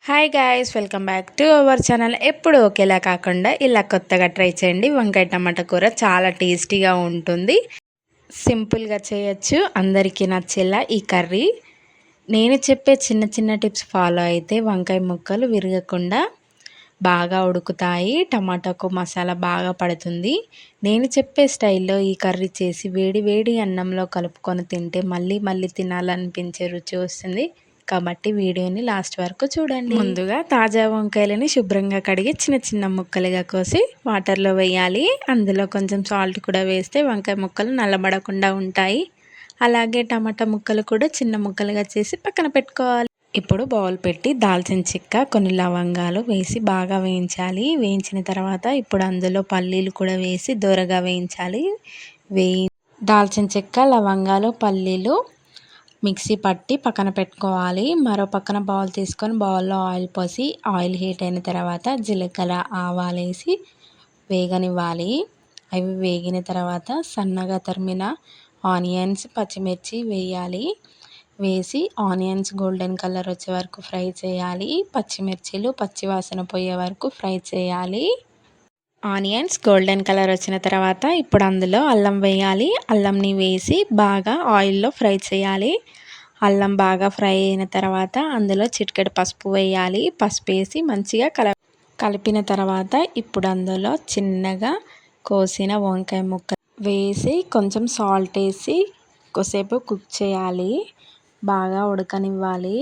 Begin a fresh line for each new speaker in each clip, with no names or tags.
Hi guys, welcome back to our channel. ఎప్పుడు ఒకేలా కాకుండా ఇలా కొత్తగా ట్రై చేయండి. వంకాయ టమాటా కూర చాలా టేస్టీగా ఉంటుంది. సింపుల్గా చేయొచ్చు, అందరికీ నచ్చేలా ఈ కర్రీ. నేను చెప్పే చిన్న చిన్న టిప్స్ ఫాలో అయితే వంకాయ ముక్కలు విరగకుండా బాగా ఉడుకుతాయి. టమాటాకు మసాలా బాగా పడుతుంది. నేను చెప్పే స్టైల్లో ఈ కర్రీ చేసి వేడి వేడి అన్నంలో కలుపుకొని తింటే మళ్ళీ మళ్ళీ తినాలనిపించే రుచి వస్తుంది. కాబట్టి వీడియోని లాస్ట్ వరకు చూడండి. ముందుగా తాజా వంకాయలని శుభ్రంగా కడిగి చిన్న చిన్న ముక్కలుగా కోసి వాటర్లో వేయాలి. అందులో కొంచెం సాల్ట్ కూడా వేస్తే వంకాయ ముక్కలు నల్లబడకుండా ఉంటాయి. అలాగే టమాటా ముక్కలు కూడా చిన్న ముక్కలుగా చేసి పక్కన పెట్టుకోవాలి. ఇప్పుడు బౌల్ పెట్టి దాల్చిన చెక్క, కొన్ని లవంగాలు వేసి బాగా వేయించాలి. వేయించిన తర్వాత ఇప్పుడు అందులో పల్లీలు కూడా వేసి దోరగా వేయించాలి. దాల్చిన చెక్క, లవంగాలు, పల్లీలు మిక్సీ పట్టి పక్కన పెట్టుకోవాలి. మరో పక్కన బౌల్ తీసుకొని బౌల్లో ఆయిల్ పోసి ఆయిల్ హీట్ అయిన తర్వాత జీలకర్ర, ఆవాలు వేసి వేగనివ్వాలి. అవి వేగిన తర్వాత సన్నగా తరిమిన ఆనియన్స్, పచ్చిమిర్చి వేయాలి. వేసి ఆనియన్స్ గోల్డెన్ కలర్ వచ్చే వరకు ఫ్రై చేయాలి. పచ్చిమిర్చిలు పచ్చివాసన పోయే వరకు ఫ్రై చేయాలి. ఆనియన్స్ గోల్డెన్ కలర్ వచ్చిన తర్వాత ఇప్పుడు అందులో అల్లం వేయాలి. అల్లంని వేసి బాగా ఆయిల్లో ఫ్రై చేయాలి. అల్లం బాగా ఫ్రై అయిన తర్వాత అందులో చిటికెడు పసుపు వేయాలి. పసుపు వేసి మంచిగా కలిపిన తర్వాత ఇప్పుడు అందులో చిన్నగా కోసిన వంకాయ ముక్క వేసి కొంచెం సాల్ట్ వేసి కొద్దిసేపు కుక్ చేయాలి. బాగా ఉడకనివ్వాలి.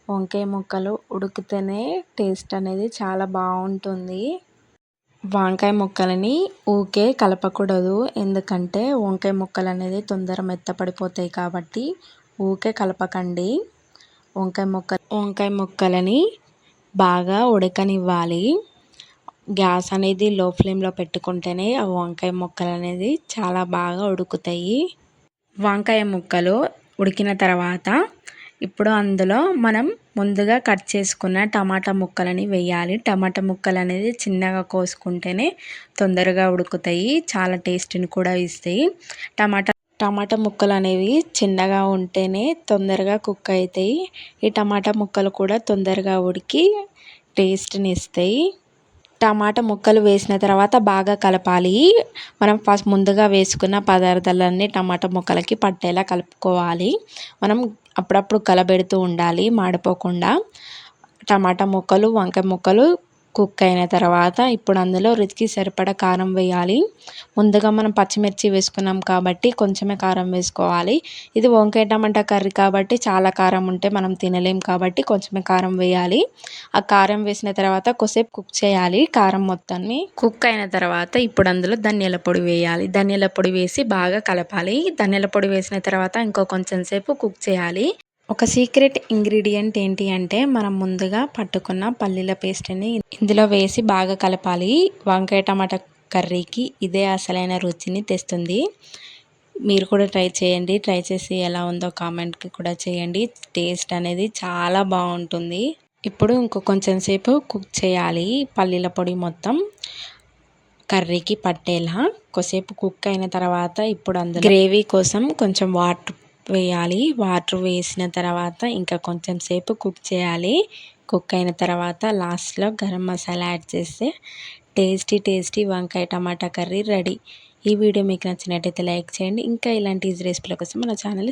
వంకాయ ముక్కలు ఉడికితేనే టేస్ట్ అనేది చాలా బాగుంటుంది. వంకాయ ముక్కలని ఊకే కలపకూడదు, ఎందుకంటే వంకాయ ముక్కలు అనేది తొందర మెత్తపడిపోతాయి కాబట్టి ఊకే కలపకండి. వంకాయ ముక్కలని బాగా ఉడకనివ్వాలి. గ్యాస్ అనేది లో ఫ్లేమ్లో పెట్టుకుంటేనే ఆ వంకాయ ముక్కలు అనేది చాలా బాగా ఉడుకుతాయి. వంకాయ ముక్కలు ఉడికిన తర్వాత ఇప్పుడు అందులో మనం ముందుగా కట్ చేసుకున్న టమాటా ముక్కలని వేయాలి. టమాటా ముక్కలు అనేది చిన్నగా కోసుకుంటేనే తొందరగా ఉడుకుతాయి, చాలా టేస్ట్ని కూడా ఇస్తాయి. టమాటా ముక్కలు అనేవి చిన్నగా ఉంటేనే తొందరగా కుక్ అవుతాయి. ఈ టమాటా ముక్కలు కూడా తొందరగా ఉడికి టేస్ట్ని ఇస్తాయి. టమాటా ముక్కలు వేసిన తర్వాత బాగా కలపాలి. మనం ముందుగా వేసుకున్న పదార్థాలన్నీ టమాటా ముక్కలకి పట్టేలా కలుపుకోవాలి. మనం అప్పుడప్పుడు కలబెడుతూ ఉండాలి మాడిపోకుండా. టమాటా ముక్కలు, వంకాయ ముక్కలు కుక్ అయిన తర్వాత ఇప్పుడు అందులో రుచికి సరిపడా కారం వేయాలి. ముందుగా మనం పచ్చిమిర్చి వేసుకున్నాం కాబట్టి కొంచెమే కారం వేసుకోవాలి. ఇది వంకాయ టమాటా కర్రీ కాబట్టి చాలా కారం ఉంటే మనం తినలేం కాబట్టి కొంచెమే కారం వేయాలి. ఆ కారం వేసిన తర్వాత కొద్దిసేపు కుక్ చేయాలి. కారం మొత్తాన్ని కుక్ అయిన తర్వాత ఇప్పుడు అందులో ధనియాల పొడి వేయాలి. ధనియాల పొడి వేసి బాగా కలపాలి. ధనియాల పొడి వేసిన తర్వాత ఇంకో కొంచెం సేపు కుక్ చేయాలి. ఒక సీక్రెట్ ఇంగ్రీడియంట్ ఏంటి అంటే మనం ముందుగా పట్టుకున్న పల్లీల పేస్ట్ని ఇందులో వేసి బాగా కలపాలి. వంకాయ టమాటా కర్రీకి ఇదే అసలైన రుచిని తెస్తుంది. మీరు కూడా ట్రై చేయండి. ట్రై చేసి ఎలా ఉందో కామెంట్కి కూడా చేయండి. టేస్ట్ అనేది చాలా బాగుంటుంది. ఇప్పుడు ఇంకో కొంచెం సేపు కుక్ చేయాలి. పల్లీల పొడి మొత్తం కర్రీకి పట్టేలా కొద్దిసేపు కుక్ అయిన తర్వాత ఇప్పుడు అందులో గ్రేవీ కోసం కొంచెం వాటర్ వేయాలి. వాటర్ వేసిన తర్వాత ఇంకా కొంచెం సేపు కుక్ చేయాలి. కుక్ అయిన తర్వాత లాస్ట్లో గరం మసాలా యాడ్ చేస్తే టేస్టీ వంకాయ టమాటా కర్రీ రెడీ. ఈ వీడియో మీకు నచ్చినట్టయితే లైక్ చేయండి. ఇంకా ఇలాంటి ఈజీ రెసిపీల కోసం మన ఛానల్